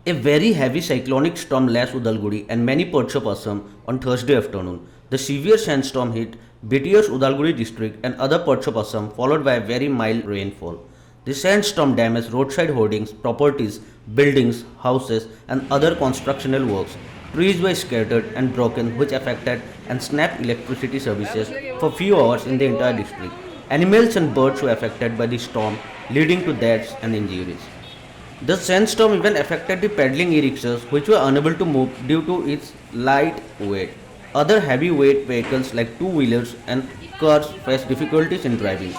A very heavy cyclonic storm lashed Udalguri and many parts of Assam on Thursday afternoon. The severe sandstorm hit BTS Udalguri district and other parts of Assam, followed by a very mild rainfall. The sandstorm damaged roadside hoardings, properties, buildings, houses, and other constructional works. Trees were scattered and broken, which affected and snapped electricity services for few hours in the entire district. Animals and birds were affected by the storm, leading to deaths and injuries. The sandstorm even affected the paddling e-rickshaws, which were unable to move due to its light weight. Other heavy weight vehicles like two-wheelers and cars faced difficulties in driving.